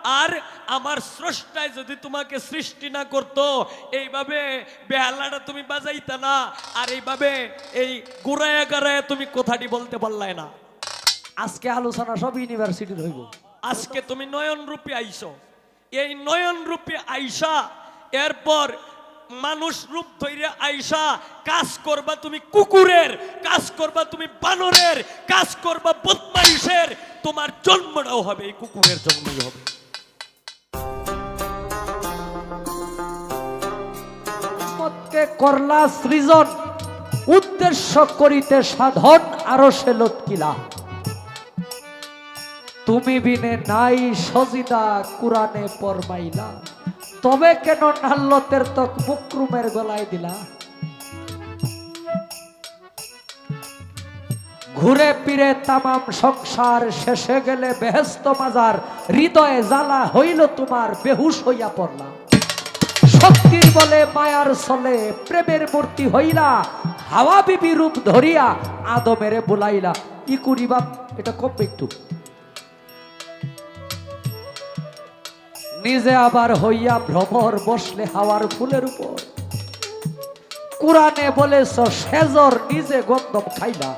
আর আমার স্রষ্টায় যদি তোমাকে সৃষ্টি না করতো এইভাবে বেহালাটা তুমি বাজাইতা না, আর এইভাবে এই গুড়ায়া গাড়ায়া তুমি কথাটি বলতে পারলাই না। আজকে আলোচনা সব ইউনিভার্সিটির হইব। আজকে তুমি নয়ন রূপে আইসো, এই নয়ন রূপে আইসা এরপর মানুষ রূপ ধরে আইসা কাজ করবা তুমি কুকুরের, কাজ করবা তুমি বানরের, কাজ করবা বদমাইশের। তোমার জন্মটাও হবে এই কুকুরের জন্মই হবে। করলা সৃজন উদ্দেশ্য করিতে সাধন আরো সে লটকিলা, তুমি বিনে নাই সজিদা কুরানে পরমাইলা, তবে কেন নাল্লতের তক মুকরুমের গলায় দিলা। ঘুরে ফিরে তামাম সংসার শেষে গেলে বেহেস্ত মাজার, হৃদয়ে জ্বালা হইল তোমার বেহুশ হইয়া পড়লা। শক্তির বলে মায়ার চলে প্রেমের মূর্তি হইলা, হাওয়া বিবি রূপ ধরিয়া আদমেরে বুলাইলা। ই করি বাপ, এটা কম একটু। নিজে আবার হইয়া ভ্রমর বসলে হাওয়ার ফুলের উপর, কুরআনে বলেছ সেজর নিজে গন্ধম খাইলা,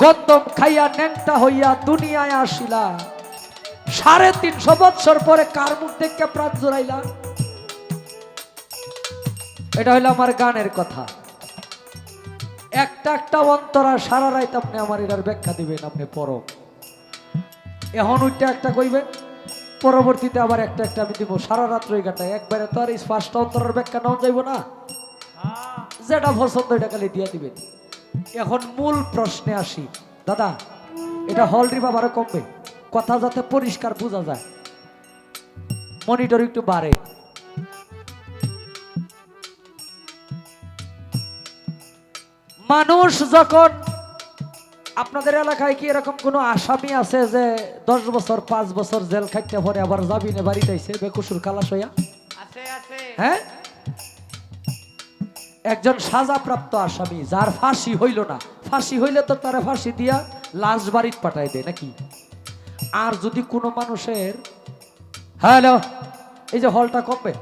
গন্ধম খাইয়া ন্যাংটা হইয়া দুনিয়ায় আসিলা। 350 বৎসর পরে কার মুখ দেখে প্রাণ জোড়াইলা। এটা হইলো আমার গানের কথা। একটা একটা অন্তরা সারা রাত আপনি আমার এটার ব্যাখ্যা দিবেন, আপনি পড়ো। এখন ওইটা একটা কইবেন, পরবর্তীতে আবার একটা একটা আমি দিব। সারা রাত্র এই গাটায় একবারে তো আর এই 5টা অন্তরের ব্যাখ্যা নাও যাইব না, যেটা পছন্দ এটা খালি দিয়ে দিবেন। এখন মূল প্রশ্নে আসি। দাদা, এটা হল রিভাব আরো কমবে, কথা যাতে পরিষ্কার বোঝা যায়, মনিটর একটু বাড়ে। মানুষ যখন, আপনাদের এলাকায় কি এরকম কোন আসামি আছে যে 10 বছর 5 বছর জেল খাইতে পরে আবার জামিনে বাড়িতে আইছে বেকসুর খালাস হইয়া? হ্যাঁ, একজন সাজাপ্রাপ্ত আসামি যার ফাঁসি হইল না, ফাঁসি হইলে তো তারা ফাঁসি দিয়া লাশ বাড়িতে পাঠায় দেয় নাকি? আর যদি কোনো মানুষের, হ্যালো এই যে হলটা কমবে,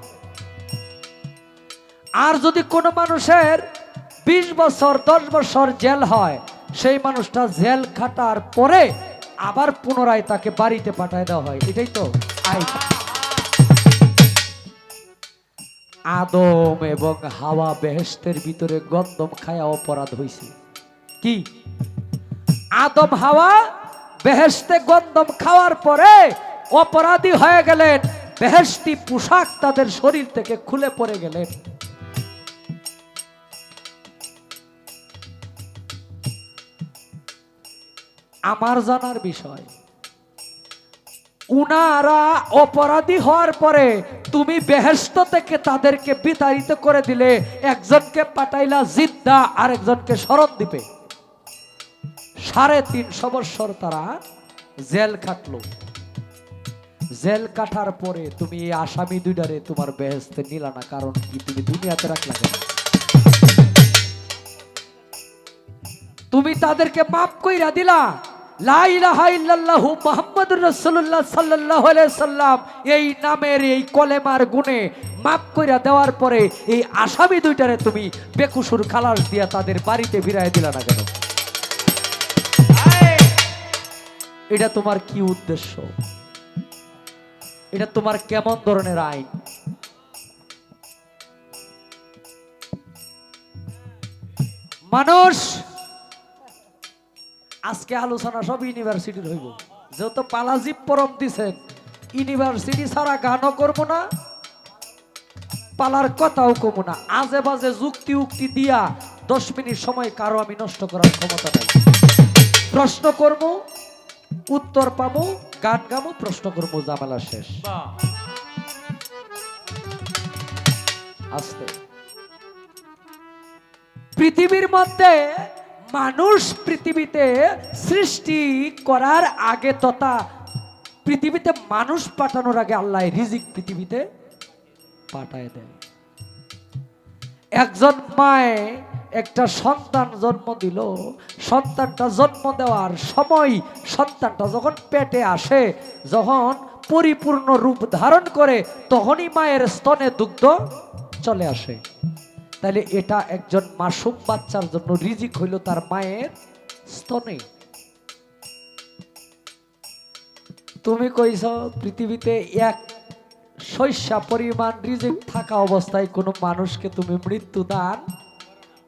আর যদি কোনো মানুষের 20 বছর 10 বছর জেল হয়, সেই মানুষটা জেল খাটার পরে আবার পুনরায় তাকে বাড়িতে পাঠায় দেওয়া হয়। এটাই তো আইন। আদম এবং হাওয়া বেহেশতের ভিতরে গন্ধম খায়া অপরাধ হইছে। কি? আদম হাওয়া বেহেশতে গন্ধম খাওয়ার পরে অপরাধী হয়ে গেলেন, বেহেশতি পোশাক তাদের শরীর থেকে খুলে পড়ে গেলেন। আমার জানার বিষয়, উনারা অপরাধী হওয়ার পরে তুমি বেহেশত থেকে তাদেরকে বিতাড়িত করে দিলে, একজনকে পাঠাইলা জিদ্দা আর একজনকে শরণদ্বীপে। 350 বছর তারা জেল খাটলো। জেল কাটার পরে তুমি এই আসামি দুইটারে তোমার বেহেশতে নিলা না, কারণ কি? তুমি দুনিয়াতে রাখলা কেন? তুমি তাদেরকে মাফ কইরা দিলা, লা ইলাহা ইল্লাল্লাহু মুহাম্মাদুর রাসূলুল্লাহ সাল্লাল্লাহু আলাইহি সাল্লাম এই নামের এই কলেমার গুণে মাফ কইরা দেওয়ার পরে এই আসামি দুইটারে তুমি বেকুসুর খালাস দিয়া তাদের বাড়িতে ফিরায় দিলা না কেন? এটা তোমার কি উদ্দেশ্য? এটা তোমার কেমন ধরনের আইন? মানুষ আজকে আলোচনা সব ইউনিভার্সিটির হইব। যেহেতু পালাজিব পরম দিছেন, ইউনিভার্সিটি ছাড়া গানও করবো না, পালার কথাও কমো না। আজে বাজে যুক্তি উক্তি দিয়া 10 মিনিট সময় কারো আমি নষ্ট করার ক্ষমতা নাই। প্রশ্ন করবো, উত্তর পাবো, গান গাবো, প্রশ্ন করবো, ঝামেলা শেষ। আস্তে। পৃথিবীর মধ্যে মানুষ পৃথিবীতে সৃষ্টি করার আগে তথা পৃথিবীতে মানুষ পাঠানোর আগে আল্লাহ রিজিক পৃথিবীতে পাঠায় দেয়। একজন মায়ে একটা সন্তান জন্ম দিল, সন্তানটা জন্ম দেওয়ার সময় সন্তানটা যখন পেটে আসে, যখন পরিপূর্ণ রূপ ধারণ করে তখনই মায়ের স্তনে দুগ্ধ চলে আসে। তাহলে এটা একজন মাসুম বাচ্চার জন্য রিজিক হইল তার মায়ের স্তনে। তুমি কইছ পৃথিবীতে এক শস্যা পরিমাণ রিজিক থাকা অবস্থায় কোনো মানুষকে তুমি মৃত্যু দান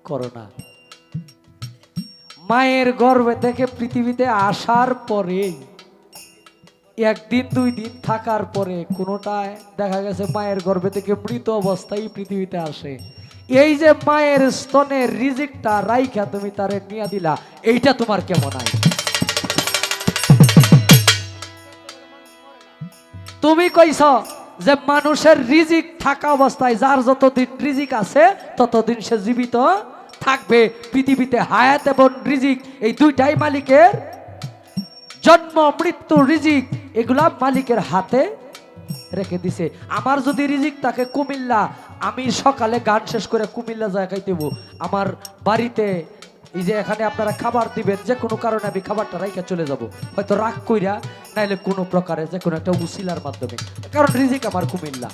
করো না। মায়ের গর্ভে থেকে পৃথিবীতে আসার পরে একদিন 2 দিন থাকার পরে কোনোটায় দেখা গেছে মায়ের গর্ভে থেকে মৃত অবস্থায় পৃথিবীতে আসে। এই যে মায়ের স্তনের রিজিকটা রাইখা তুমি তারে নিয়ে দিলা, এইটা তোমার কেমন হয়? তুমি কইছ যে মানুষের রিজিক থাকা অবস্থায় যার যতদিন রিজিক আছে ততদিন সে জীবিত থাকবে। পৃথিবীতে হায়াত এবং রিজিক এই দুইটাই মালিকের, জন্ম মৃত্যু রিজিক এগুলা মালিকের হাতে রেখে দিছে। আমার যদি রিজিক থাকে কুমিল্লা, আমি সকালে গান শেষ করে কুমিল্লা যায় খাইতেব। আমার বাড়িতে এই যে এখানে আপনারা খাবার দিবেন, যে কোনো কারণে আমি খাবারটা রাইখা চলে যাব, হয়তো রাগ কইরা নাইলে কোনো প্রকারে যে কোনো একটা উসিলার মাধ্যমে, কারণ রিজিক আমার কুমিল্লা।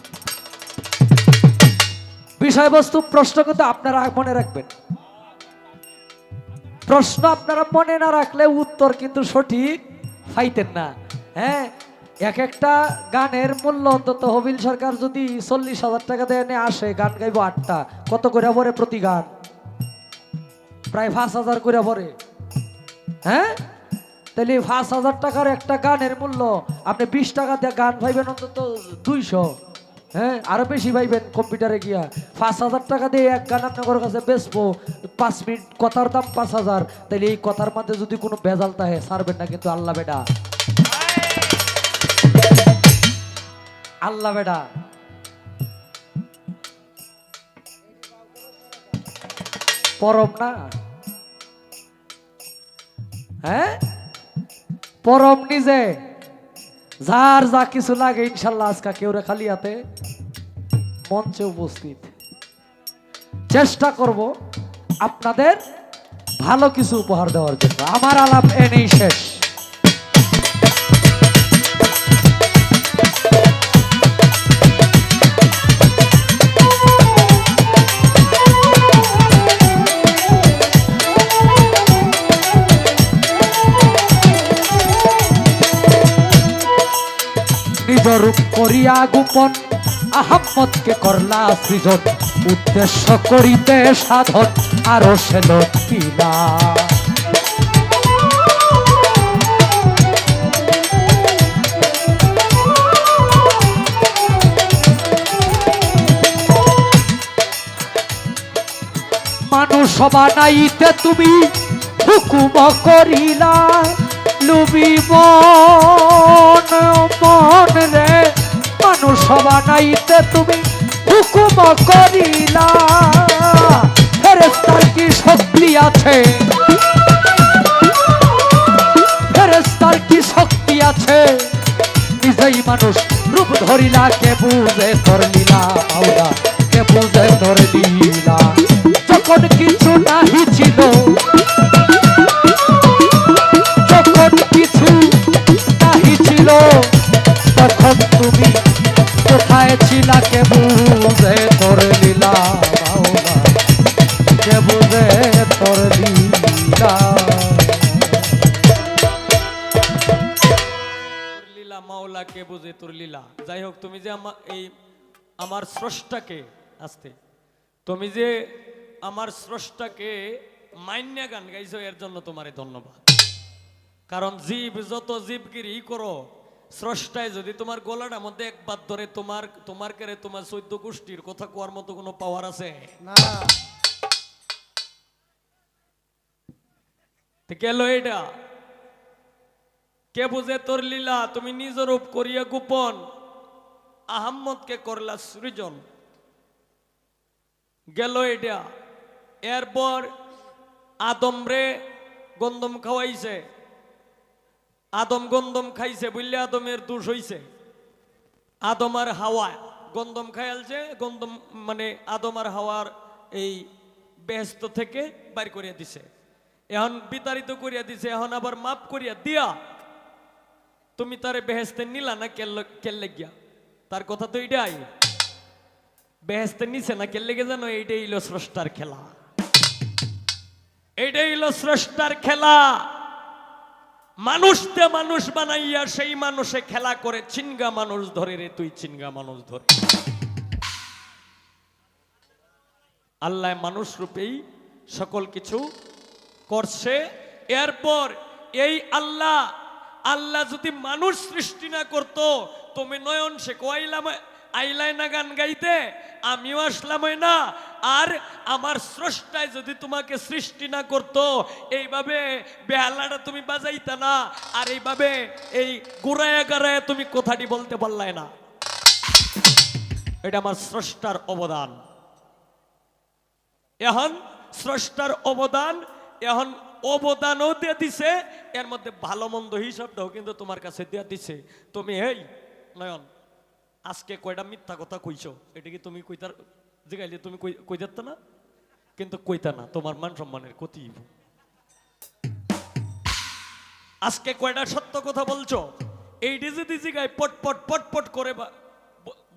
বিষয়বস্তু প্রশ্ন কিন্তু আপনারা মনে রাখবেন। প্রশ্ন আপনারা মনে না রাখলে উত্তর কিন্তু সঠিক পাইতেন না। হ্যাঁ, এক একটা গানের মূল্য অন্তত হবিল সরকার যদি 40,000 টাকা দিয়ে এনে আসে, গান গাইব 8টা, কত করে পড়ে প্রতি গান? প্রায় 5,000 করে পড়ে। হ্যাঁ, তাহলে 5,000 টাকার একটা গানের মূল্য আপনি 20 টাকা দিয়ে গান পাইবেন অন্তত 200। হ্যাঁ, আরো বেশি পাইবেন কম্পিউটারে গিয়া। 5,000 টাকা দিয়ে এক গান আপনার কাছে বেচবো, 5 মিনিট কথার দাম 5,000। তাহলে এই কথার মধ্যে যদি কোনো ভেজাল থাকে ছাড়বেন না কিন্তু আল্লাহ বেডা, আল্লাহ বেডা। পরম না, হ্যাঁ পরম নিজে, যার যা কিছু লাগে ইনশাল্লাহ আজকে কেউ রে খালি হাতে মঞ্চে উপস্থিত। চেষ্টা করব আপনাদের ভালো কিছু উপহার দেওয়ার জন্য। আমার আলাপ এনেই শেষ। রূপ করিয়া গোপন আহাম্মদকে করলা সৃজন, উদ্দেশ্য করিতে সাধন আরো সে লটিলা। মানুষ বানাইতে তুমি হুকুম করিলা, লুবি মন মন রে, মানুষ বানাইতে তুমি হুকুম করিলা। ফেরেশতার কি শক্তি আছে, ফেরেশতার কি শক্তি আছে, নিজেই মানুষ রূপ ধরিলা, কে বুঝে তোর লীলা আওলা, কে বুঝে তোর লীলা। যখন কিছু নাহি ছিল, যখন কিছু নাহি ছিল, তখন তুমি কোথায় ছিলা, কে বুঝে তোর লীলা মাওলা, কে বুঝে তোর লীলা। লীলা মাওলা কে বুঝে তোর লীলা। যাই হোক, তুমি যে আমার স্রষ্টাকে আসতে, তুমি যে আমার স্রষ্টাকে মান্য গান গাইছো, এর জন্য তোমারে ধন্যবাদ। কারণ জীব যত জীবগিরি করো, স্রষ্টায় যদি তোমার গলাটার মধ্যে একবার ধরে তোমার কেড়ে তোমার 14 গোষ্ঠীর কথা কোয়ার মতো কোনো পাওয়ার আছে না? গেল এটা, কে বুঝে তোর লীলা, তুমি নিজ রূপ করিয়া গোপন আহাম্মদকে করলা সৃজন। গেল এটা। এরপর আদম রে গন্ধম খাওয়াইছে, আদম গন্ধম খাইছে বললে আদমের দোষ হইছে। আদম আর হাওয়া গন্ধম খাইলছে, গন্ধম মানে আদম আর হাওয়ার এই বেহেশত থেকে বাইর করিয়া দিছে, এখন বিতাড়িত করিয়া দিছে। এখন আবার মাফ করিয়া দিয়া তুমি তারে বেহেস্তে নিলা না কেল্লে গিয়া? তার কথা তো এইটাই, বেহেস্তে নিছে না কেল্লে গে জানো? এইটাই হইল স্রষ্টার খেলা, এইটাই হইল স্রষ্টার খেলা। মানুষতে মানুষ বানাইয়া সেই মানুষে খেলা করে। চিনগা মানুষ ধরে রে তুই, চিনগা মানুষ ধরে। আল্লাহ মানুষ রূপেই সকল কিছু করছে। এরপর এই আল্লাহ আল্লাহ যদি মানুষ সৃষ্টি না করত, তুমি নয়ন সে কইলাম আইলাই না গান গাইতে, আমিও আসলাম না। আর আমার স্রষ্টায় যদি তোমাকে সৃষ্টি না করত, এইভাবে বেহালাটা তুমি বাজাইতা না, আর এইভাবে এই গুড়ায়া গাড়ায় তুমি কথাটি বলতে পারলাই না। এটা আমার স্রষ্টার অবদান। এখন স্রষ্টার অবদান, এখন অবদানও দিয়ে দিছে, এর মধ্যে ভালো মন্দ হিসাবটাও কিন্তু তোমার কাছে দিয়ে দিছে। তুমি এই নয়ন আজকে কয়টা মিথ্যা কথা কইছো, এটা কি তুমি কইতার জিগাইলে তুমি কই দিত না? কিন্তু কইতা না, তোমার মান সম্মানের ক্ষতি। আজকে কয়টা সত্য কথা বলছো, এইটি যদি জিগাই পটপট পটপট করে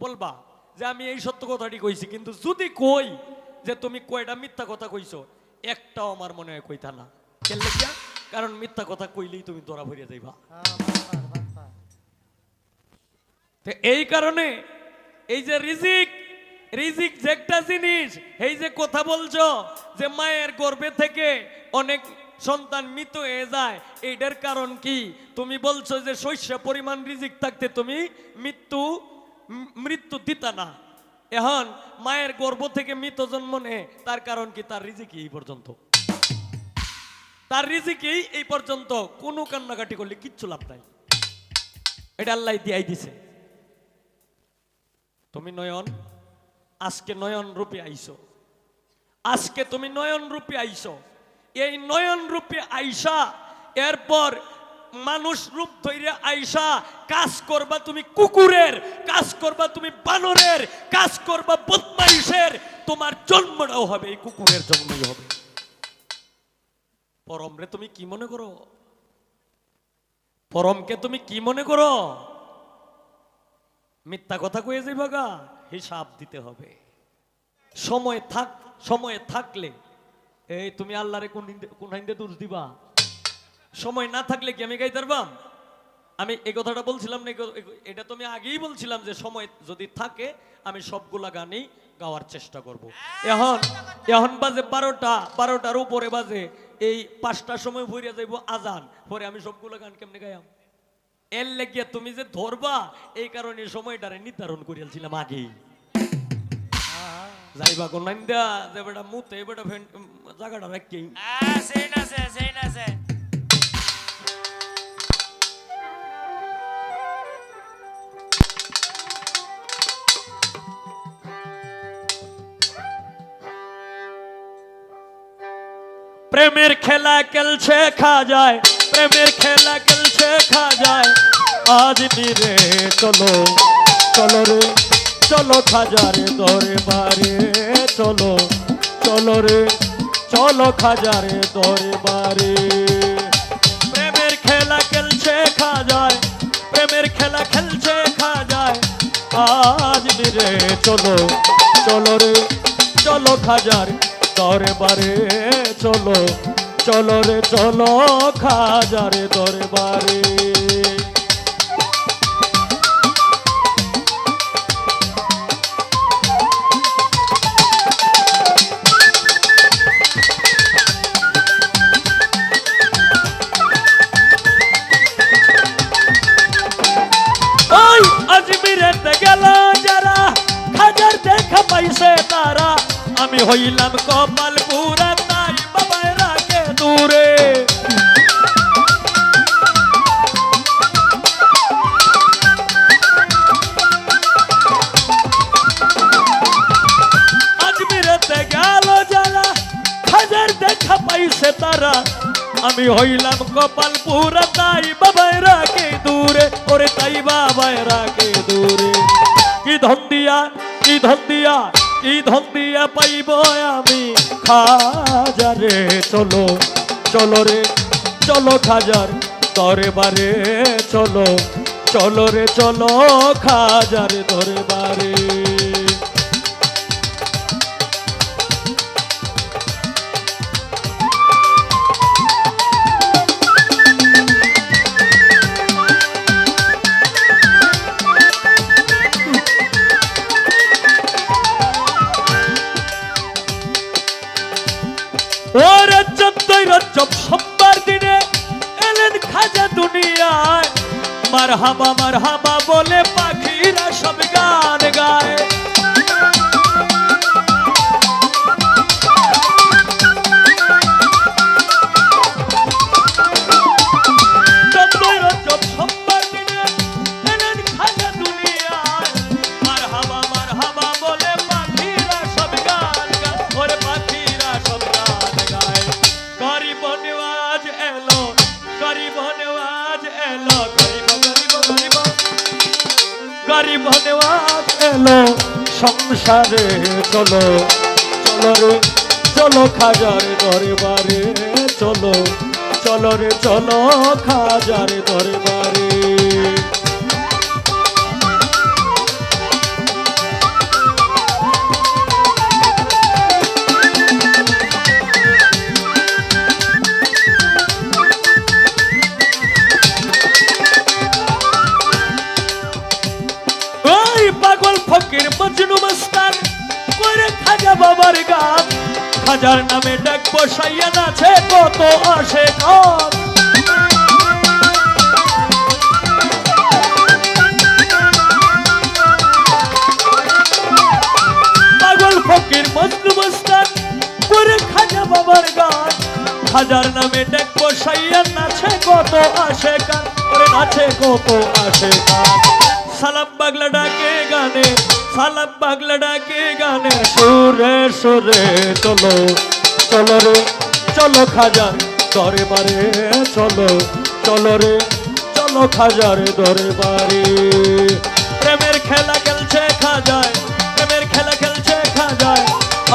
বলবা যে আমি এই সত্য কথাটি কইছি। কিন্তু যদি কই যে তুমি কয়টা মিথ্যা কথা কইছো, একটাও আমার মনে হয় কইতা না। কেলে গিয়া? কারণ মিথ্যা কথা কইলেই তুমি ধরা ভরিয়া যাইবা। এই কারণে এই যে রিজিক, রিজিক যে একটা জিনিস, এই যে কথা বলছো যে মায়ের গর্ভে থেকে অনেক সন্তান মৃত হয়ে যায়, এইটার কারণ কি? তুমি বলছো যে শস্য পরিমাণ রিজিক থাকতে তুমি মৃত্যু দিতা না। এখন মায়ের গর্ভ থেকে মৃত জন্ম নেয়, তার কারণ কি? তার রিজিক এই পর্যন্ত, তার রিজিকেই এই পর্যন্ত। কোনো কান্নাকাটি করলে কিচ্ছু লাভ নাই, এটা আল্লাহ দিয়াই দিছে। তুমি নয়ন আজকে নয়ন রূপে আইছো, আজকে তুমি নয়ন রূপে আইছো। এই নয়ন রূপে আইসা এরপর মানুষ রূপ ধরে আইসা কাজ করবা তুমি কুকুরের, কাজ করবা তুমি বানরের, কাজ করবা বদমাইশের। তোমার জন্মটাও হবে এই কুকুরের জন্মই হবে। পরমরে তুমি কি মনে করো? পরমকে তুমি কি মনে করো? মিথ্যা কথা কয়ে যাইবা গা, হিসাব দিতে হবে। সময় থাকলে এই তুমি আল্লাহরে কোন হাইন্দে দোষ দিবা? সময় না থাকলে কি আমি গাইতে পারবাম? আমি এই কথাটা বলছিলাম না, এটা তুমি আগেই বলছিলাম যে সময় যদি থাকে আমি সবগুলা গানই গাওয়ার চেষ্টা করব। এখন বাজে 12টার উপরে বাজে, এই 5টার সময় ভরিয়া যাইব আজান, পরে আমি সবগুলো গান কেমনে গাইয়াম? এর লেগিয়া তুমি যে ধরবা, এই কারণে সময়টারে নির্ধারণ করিয়াছিলাম আগেই। যাইবা কোন দা যে বেটা মুতে বেটা জায়গাটা রাখি প্রেমের খেলা খেলছে খা যায়, প্রেমের খেলা খেলছে খা যায়। আজ নিরে চলো চলো রে চলো খাজারে দরে বারে, চলো চলো রে চলো খাজারে দরে বারে। প্রেমের খেলা খেলছে খা যায়, প্রেমের খেলা খেলছে খা যায়। আজ নিরে চলো চলো রে চলো খাজারে দরে বারে, চলো চলো রে চলো খাজারে দরে বারে। আজমিরেতে গেল যারা, খাজার দেখা পাইছে তারা। আমি হইলাম কপাল পুরা, তাই বাবায় রাখে দূরে। আজমিরেতে গেল যারা, খাজার দেখা পাইছে তারা। আমি হইলাম কপাল পুরা, তাই বাবায় রাখে দূরে। ওরে তাই বাবায় রাখে দূরে। কি ধন দিয়া কি ধন দিয়া কি ধন দিয়া পাইব আমি খাজারে, চলো চলো রে চলো খাজার দরবারে চলো, চলো রে চলো খাজার দরবারে। ও রজব তুই রজব সোমবার দিনে এলেন খাজা দুনিয়ায়, মারহাবা মারহাবা বলে পাখিরা সব গান গায়। রজব রজব সোমবার দিনে এলেন খাজা দুনিয়ায়, মারহাবা মারহাবা বলে পাখিরা সব গান গায়। ওরে পাখিরা সব গান গায়। গরিব নেওয়াজ এলো, গরিব নেওয়াজ এলো, গরিব গরিব গরিব গরিব নেওয়াজ এলো সংসারে। চলো চলো রে চলো খাজার দরবারে, চলো চলো রে চলো খাজার দরবারে। পাগল ফকির মজনু মস্তান করে খাজা বাবার গান, খাজার নামে ডাক বসাইয়া নাচে কত আসে গান। পাগল ফকির মজনু মস্তান করে খাজা বাবার গান, খাজার নামে ডাক বসাইয়া নাচে কত আসে গান। ওরে নাচে কত আসে গান। সালাম পাগলা ডাকে গানে, সালাম পাগলা ডাকে গানে সুরে সুরে। চলো চলো রে চলো খাজার দরবারে, চলো চলো রে চলো খাজার দরবারে। প্রেমের খেলা খেলছে খাজায়, প্রেমের খেলা খেলছে খাজায়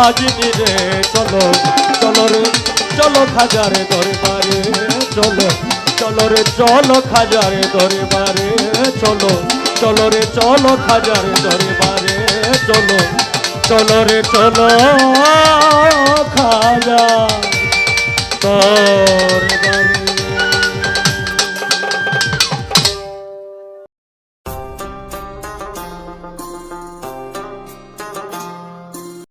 আজ নিরে। চলো চলো রে চলো খাজার দরবারে, চলো চলো রে চলো খাজার দরবারে। চলো চলো রে চলো খাজার দরবারে, চলো চলো রে চলো খাজার দরবারে।